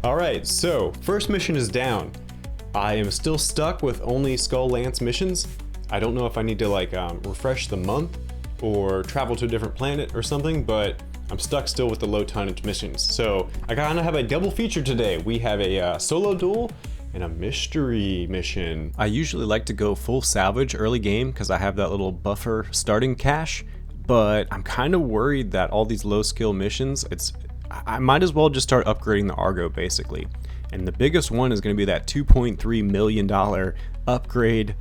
Alright, so first mission is down. I am still stuck with only Skull Lance missions. I don't know if I need to refresh the month or travel to a different planet or something, but I'm stuck still with the low tonnage missions. So I kind of have a double feature today. We have a solo duel and a mystery mission. I usually like to go full salvage early game because I have that little buffer starting cache, but I'm kind of worried that all these low skill missions, I might as well just start upgrading the Argo basically. And the biggest one is going to be that $2.3 million upgrade.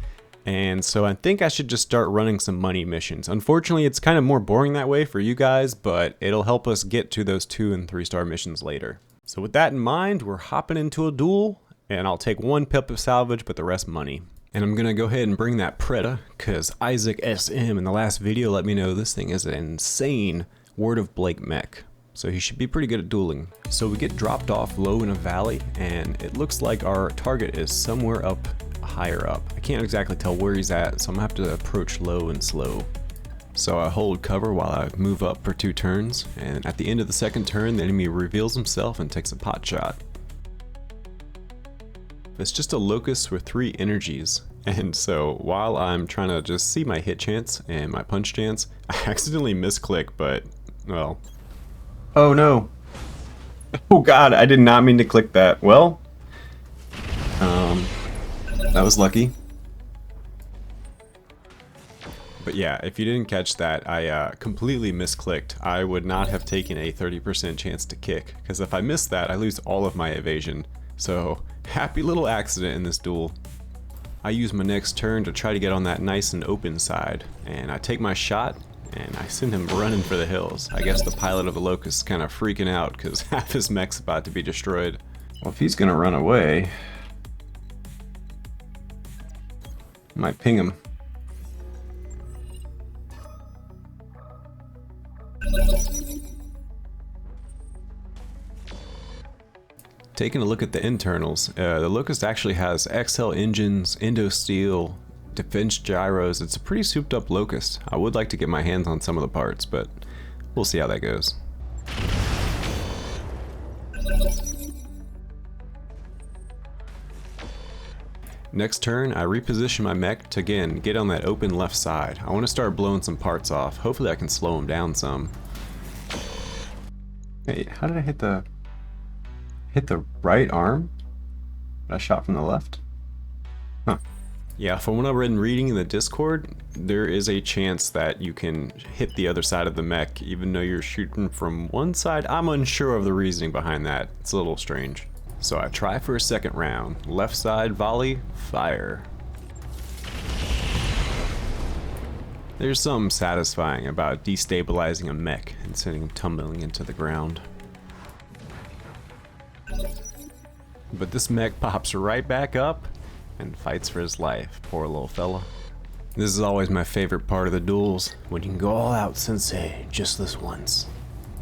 And so I think I should just start running some money missions. Unfortunately, it's kind of more boring that way for you guys, but it'll help us get to those 2 and 3 star missions later. So with that in mind, we're hopping into a duel, and I'll take 1 pip of salvage, but the rest money. And I'm gonna go ahead and bring that Preda, cause Isaac SM in the last video let me know this thing is an insane Word of Blake mech. So he should be pretty good at dueling. So we get dropped off low in a valley, and it looks like our target is somewhere up higher up. I can't exactly tell where he's at, so I'm gonna have to approach low and slow. So I hold cover while I move up for 2 turns, and at the end of the second turn, the enemy reveals himself and takes a pot shot. It's just a locust with 3 energies, and so while I'm trying to just see my hit chance and my punch chance, I accidentally misclick, but, well. Oh no. Oh god, I did not mean to click that. Well, that was lucky. But yeah, if you didn't catch that, I completely misclicked. I would not have taken a 30% chance to kick, because if I miss that, I lose all of my evasion. So, happy little accident in this duel. I use my next turn to try to get on that nice and open side, and I take my shot, and I send him running for the hills. I guess the pilot of the Locust is kind of freaking out, because half his mech's about to be destroyed. Well, if he's gonna run away, I might ping him. Taking a look at the internals, the Locust actually has XL engines, Endo Steel, defense gyros. It's a pretty souped up Locust. I would like to get my hands on some of the parts, but we'll see how that goes. Next turn, I reposition my mech to again get on that open left side. I want to start blowing some parts off. Hopefully I can slow him down some. Hey, how did I hit the right arm? I shot from the left? Huh. Yeah, from what I've been reading in the Discord, there is a chance that you can hit the other side of the mech even though you're shooting from one side. I'm unsure of the reasoning behind that. It's a little strange. So I try for a second round. Left side volley, fire. There's something satisfying about destabilizing a mech and sending him tumbling into the ground. But this mech pops right back up and fights for his life, poor little fella. This is always my favorite part of the duels, when you can go all out, sensei, just this once.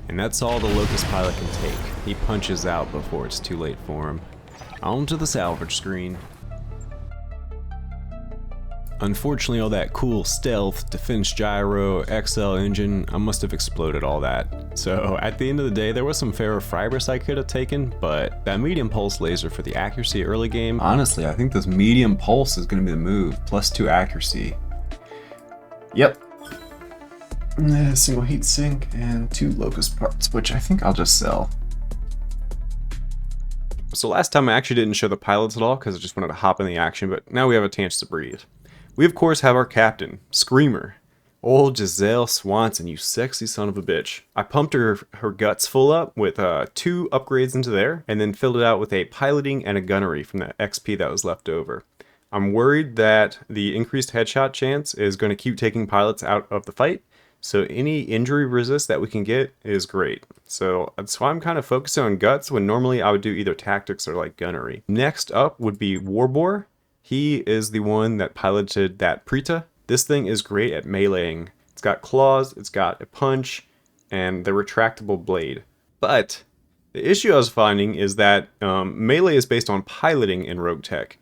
And that's all the Locust pilot can take. He punches out before it's too late for him. On to the salvage screen. Unfortunately, all that cool stealth, defense gyro, XL engine, I must have exploded all that. So at the end of the day, there was some ferrofibrous I could have taken, but that medium pulse laser for the accuracy early game. Honestly, I think this medium pulse is going to be the move, +2 accuracy. Yep. Single heat sink and 2 Locust parts, which I think I'll just sell. So last time I actually didn't show the pilots at all because I just wanted to hop in the action, but now we have a chance to breathe. We of course have our captain, Screamer. Old Giselle Swanson, you sexy son of a bitch. I pumped her guts full up with 2 upgrades into there, and then filled it out with a piloting and a gunnery from the XP that was left over. I'm worried that the increased headshot chance is going to keep taking pilots out of the fight, so any injury resist that we can get is great. So that's why I'm kind of focusing on guts when normally I would do either tactics or like gunnery. Next up would be Warbore. He is the one that piloted that Preta. This thing is great at meleeing. It's got claws, it's got a punch, and the retractable blade. But the issue I was finding is that melee is based on piloting in Roguetech.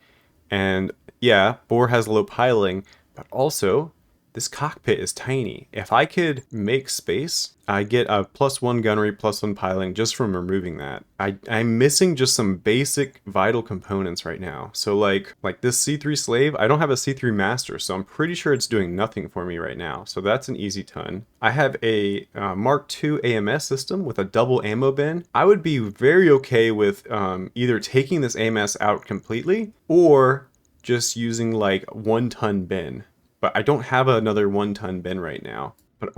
And yeah, Boar has low piloting, but also This cockpit is tiny. If I could make space, I get a +1 gunnery, +1 piling just from removing that. I'm missing just some basic vital components right now. So like this C3 slave, I don't have a C3 master, so I'm pretty sure it's doing nothing for me right now. So that's an easy ton. I have a Mark II AMS system with a double ammo bin. I would be very okay with either taking this AMS out completely or just using like 1-ton bin. But I don't have another 1-ton bin right now. But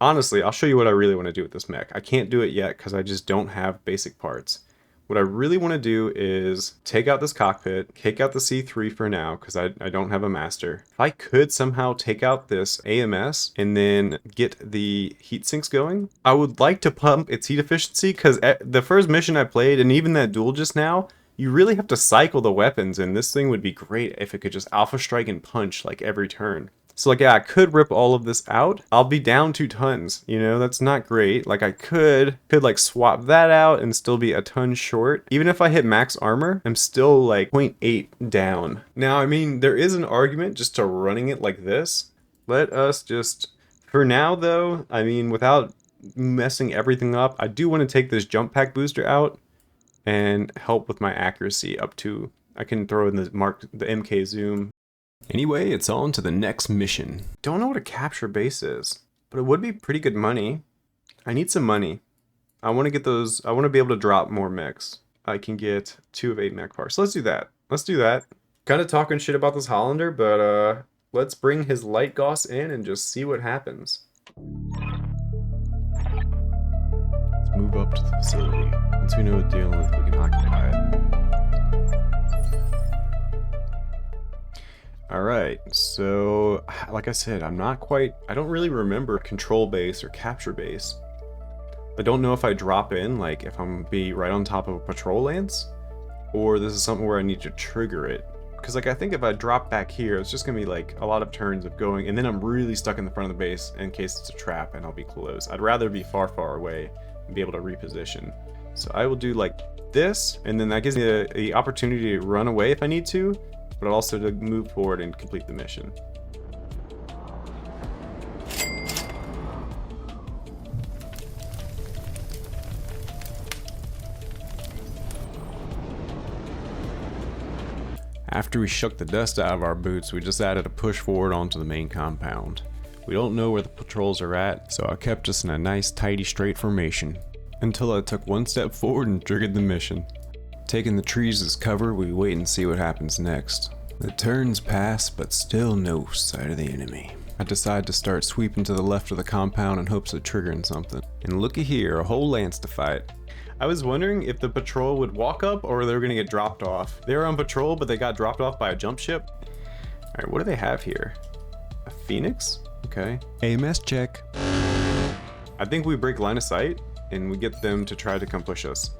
honestly, I'll show you what I really want to do with this mech. I can't do it yet because I just don't have basic parts. What I really want to do is take out this cockpit, take out the C3 for now because I don't have a master. If I could somehow take out this AMS and then get the heat sinks going, I would like to pump its heat efficiency because the first mission I played and even that duel just now, you really have to cycle the weapons, and this thing would be great if it could just alpha strike and punch like every turn. So like, yeah, I could rip all of this out. I'll be down 2 tons, you know, that's not great. Like I could like swap that out and still be a ton short. Even if I hit max armor, I'm still like 0.8 down. Now, I mean, there is an argument just to running it like this. Let us just, for now though, I mean, without messing everything up, I do want to take this jump pack booster out and help with my accuracy up to, I can throw in the MK zoom. Anyway, it's on to the next mission. Don't know what a capture base is, but it would be pretty good money. I need some money. I want to get those, I want to be able to drop more mechs. I can get 2 of 8 mech parts. So let's do that. Let's do that. Kind of talking shit about this Hollander, but let's bring his light Gauss in and just see what happens. Let's move up to the facility. Once we know what dealing with, we can occupy it. Alright, so like I said, I don't really remember control base or capture base. I don't know if I drop in, like if I'm be right on top of a patrol lance, or this is something where I need to trigger it. Because like I think if I drop back here, it's just going to be like a lot of turns of going, and then I'm really stuck in the front of the base in case it's a trap and I'll be close. I'd rather be far, far away and be able to reposition. So I will do like this, and then that gives me the opportunity to run away if I need to, but also to move forward and complete the mission. After we shook the dust out of our boots, we just added a push forward onto the main compound. We don't know where the patrols are at, so I kept us in a nice tidy straight formation, until I took one step forward and triggered the mission. Taking the trees as cover, we wait and see what happens next. The turns pass, but still no sight of the enemy. I decide to start sweeping to the left of the compound in hopes of triggering something. And looky here, a whole lance to fight. I was wondering if the patrol would walk up or they were gonna get dropped off. They were on patrol, but they got dropped off by a jump ship. Alright, what do they have here? A Phoenix? Okay. AMS check. I think we break line of sight and we get them to try to come push us.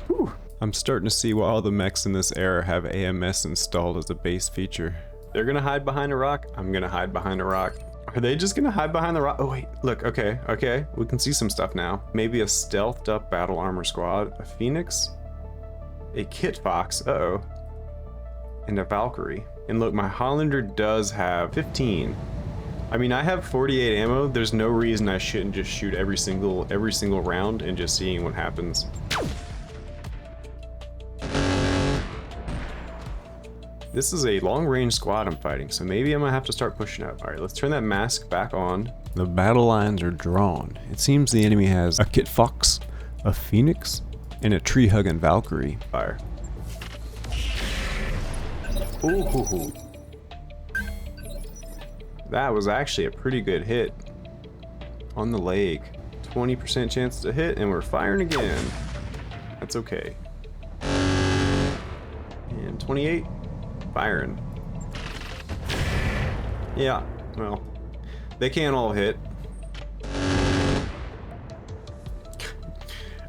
Whew. I'm starting to see why all the mechs in this era have AMS installed as a base feature. They're gonna hide behind a rock. I'm gonna hide behind a rock. Are they just gonna hide behind the rock? Oh wait, look, okay. We can see some stuff now. Maybe a stealthed up battle armor squad, a Phoenix, a Kit Fox, uh-oh, and a Valkyrie. And look, my Hollander does have 15. I mean, I have 48 ammo. There's no reason I shouldn't just shoot every single round and just seeing what happens. This is a long-range squad I'm fighting, so maybe I'm gonna have to start pushing up. Alright, let's turn that mask back on. The battle lines are drawn. It seems the enemy has a Kit Fox, a Phoenix, and a tree-hugging Valkyrie. Fire. Ooh. That was actually a pretty good hit. On the leg. 20% chance to hit, and we're firing again. That's okay. And 28. Firing. Yeah, well, they can't all hit.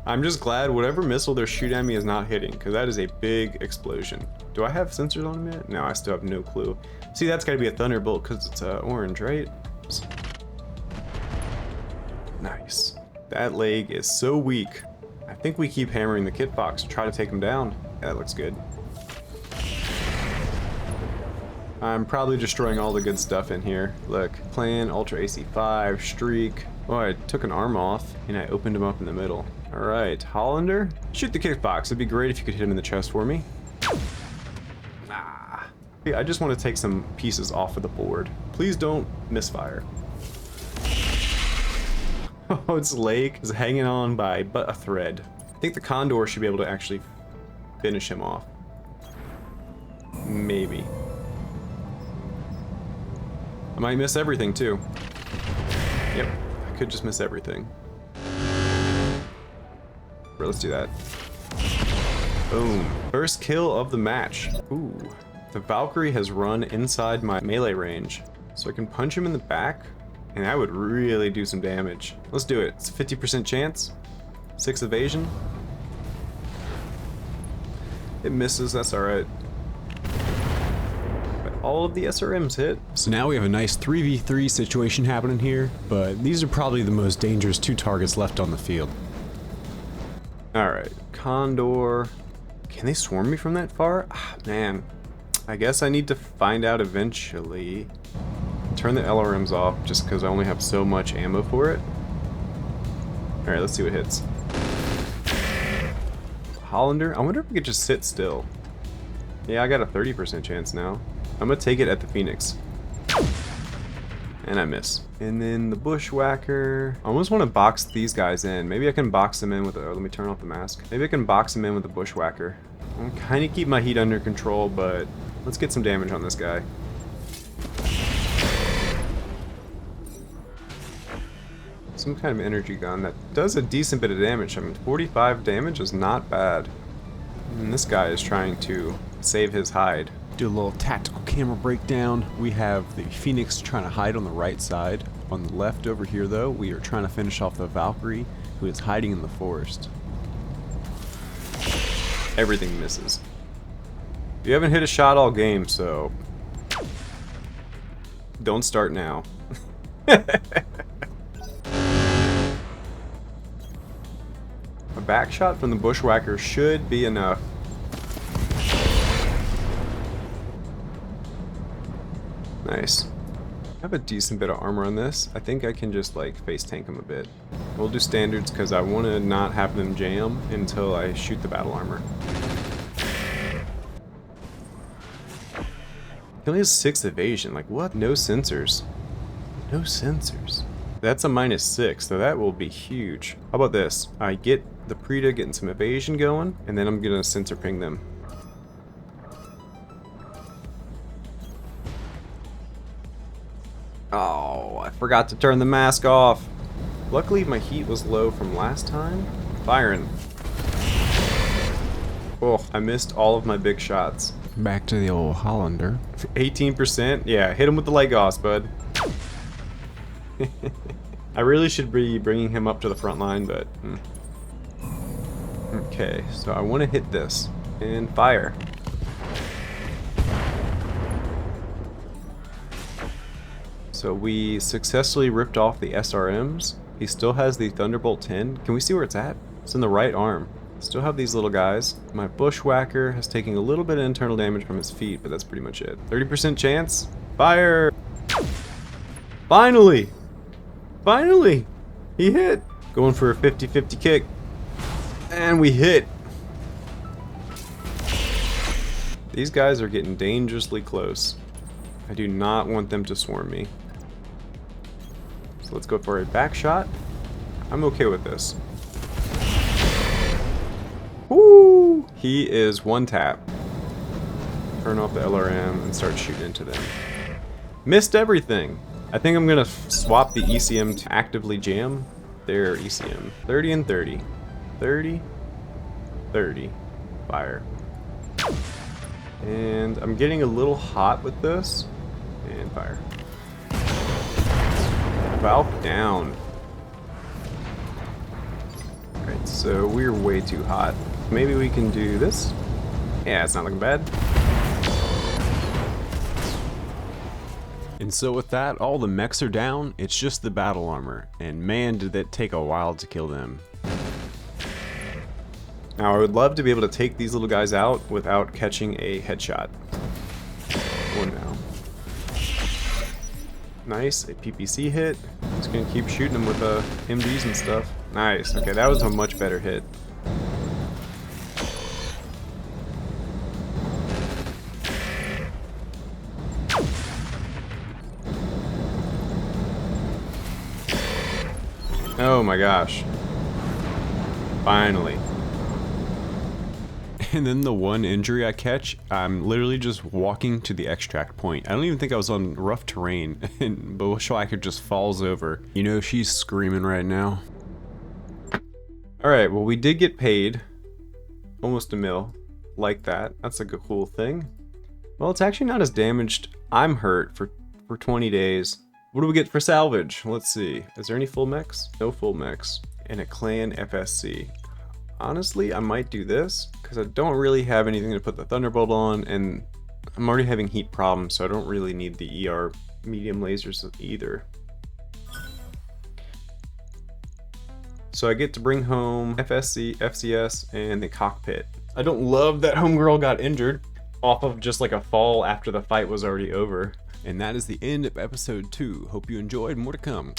I'm just glad whatever missile they're shooting at me is not hitting, because that is a big explosion. Do I have sensors on them yet? No, I still have no clue. See, that's got to be a Thunderbolt because it's orange, right? Nice. That leg is so weak. I think we keep hammering the Kit Fox to try to take him down. Yeah, that looks good. I'm probably destroying all the good stuff in here. Look, Plan, Ultra AC5, Streak. Oh, I took an arm off and I opened him up in the middle. All right, Hollander. Shoot the kickbox. It'd be great if you could hit him in the chest for me. Ah. I just want to take some pieces off of the board. Please don't misfire. Oh, its leg is hanging on by but a thread. I think the Condor should be able to actually finish him off. Maybe. I might miss everything too. Yep, I could just miss everything. Let's do that. Boom. First kill of the match. Ooh. The Valkyrie has run inside my melee range, so I can punch him in the back, and that would really do some damage. Let's do it. It's a 50% chance. 6 evasion. It misses, that's alright. But all of the SRMs hit. So now we have a nice 3v3 situation happening here, but these are probably the most dangerous 2 targets left on the field. Alright, Condor. Can they swarm me from that far? Ah, man. I guess I need to find out eventually. Turn the LRMs off just because I only have so much ammo for it. Alright, let's see what hits. Hollander? I wonder if we could just sit still. Yeah, I got a 30% chance now. I'm gonna take it at the Phoenix. And I miss. And then the Bushwhacker. I almost want to box these guys in. Maybe I can box them in with a... let me turn off the mask. Maybe I can box them in with the Bushwhacker. I'm kind of keep my heat under control, but let's get some damage on this guy. Some kind of energy gun that does a decent bit of damage. I mean, 45 damage is not bad. And this guy is trying to save his hide. Do a little tactical camera breakdown. We have the Phoenix trying to hide on the right side. On the left over here though, we are trying to finish off the Valkyrie, who is hiding in the forest. Everything misses. You haven't hit a shot all game, so don't start now. A back shot from the Bushwhacker should be enough. Nice. I have a decent bit of armor on this. I think I can just like face tank him a bit. We'll do standards because I want to not have them jam until I shoot the battle armor. He only has 6 evasion. Like what? No sensors. No sensors. That's a -6, so that will be huge. How about this? I get the Preta getting some evasion going, and then I'm gonna sensor ping them. Oh, I forgot to turn the mask off. Luckily, my heat was low from last time. Firing. Oh, I missed all of my big shots. Back to the old Hollander. 18%? Yeah, hit him with the Lagos, bud. I really should be bringing him up to the front line, but... Okay, so I want to hit this. And fire. So we successfully ripped off the SRMs. He still has the Thunderbolt 10. Can we see where it's at? It's in the right arm. Still have these little guys. My Bushwhacker has taken a little bit of internal damage from his feet, but that's pretty much it. 30% chance. Fire! Finally! Finally! He hit! Going for a 50-50 kick. And we hit! These guys are getting dangerously close. I do not want them to swarm me. So let's go for a back shot. I'm okay with this. Woo! He is one tap. Turn off the LRM and start shooting into them. Missed everything. I think I'm gonna swap the ECM to actively jam their ECM. 30 and 30. 30. 30. Fire. And I'm getting a little hot with this. And fire. Valk down. Alright, so we're way too hot. Maybe we can do this. Yeah, it's not looking bad. And so with that, all the mechs are down. It's just the battle armor. And man, did that take a while to kill them. Now, I would love to be able to take these little guys out without catching a headshot. Or no. Nice, a PPC hit. Just gonna keep shooting him with MDs and stuff. Nice, okay, that was a much better hit. Oh my gosh. Finally. And then the one injury I catch, I'm literally just walking to the extract point. I don't even think I was on rough terrain, and Bushwhacker just falls over. You know she's screaming right now. Alright, well we did get paid. Almost $1 mil. Like that. That's like a cool thing. Well, it's actually not as damaged. I'm hurt for 20 days. What do we get for salvage? Let's see. Is there any full mechs? No full mechs. And a clan FSC. Honestly, I might do this, because I don't really have anything to put the Thunderbolt on, and I'm already having heat problems, so I don't really need the ER medium lasers either. So I get to bring home FSC, FCS, and the cockpit. I don't love that homegirl got injured off of just like a fall after the fight was already over. And that is the end of episode 2. Hope you enjoyed. More to come.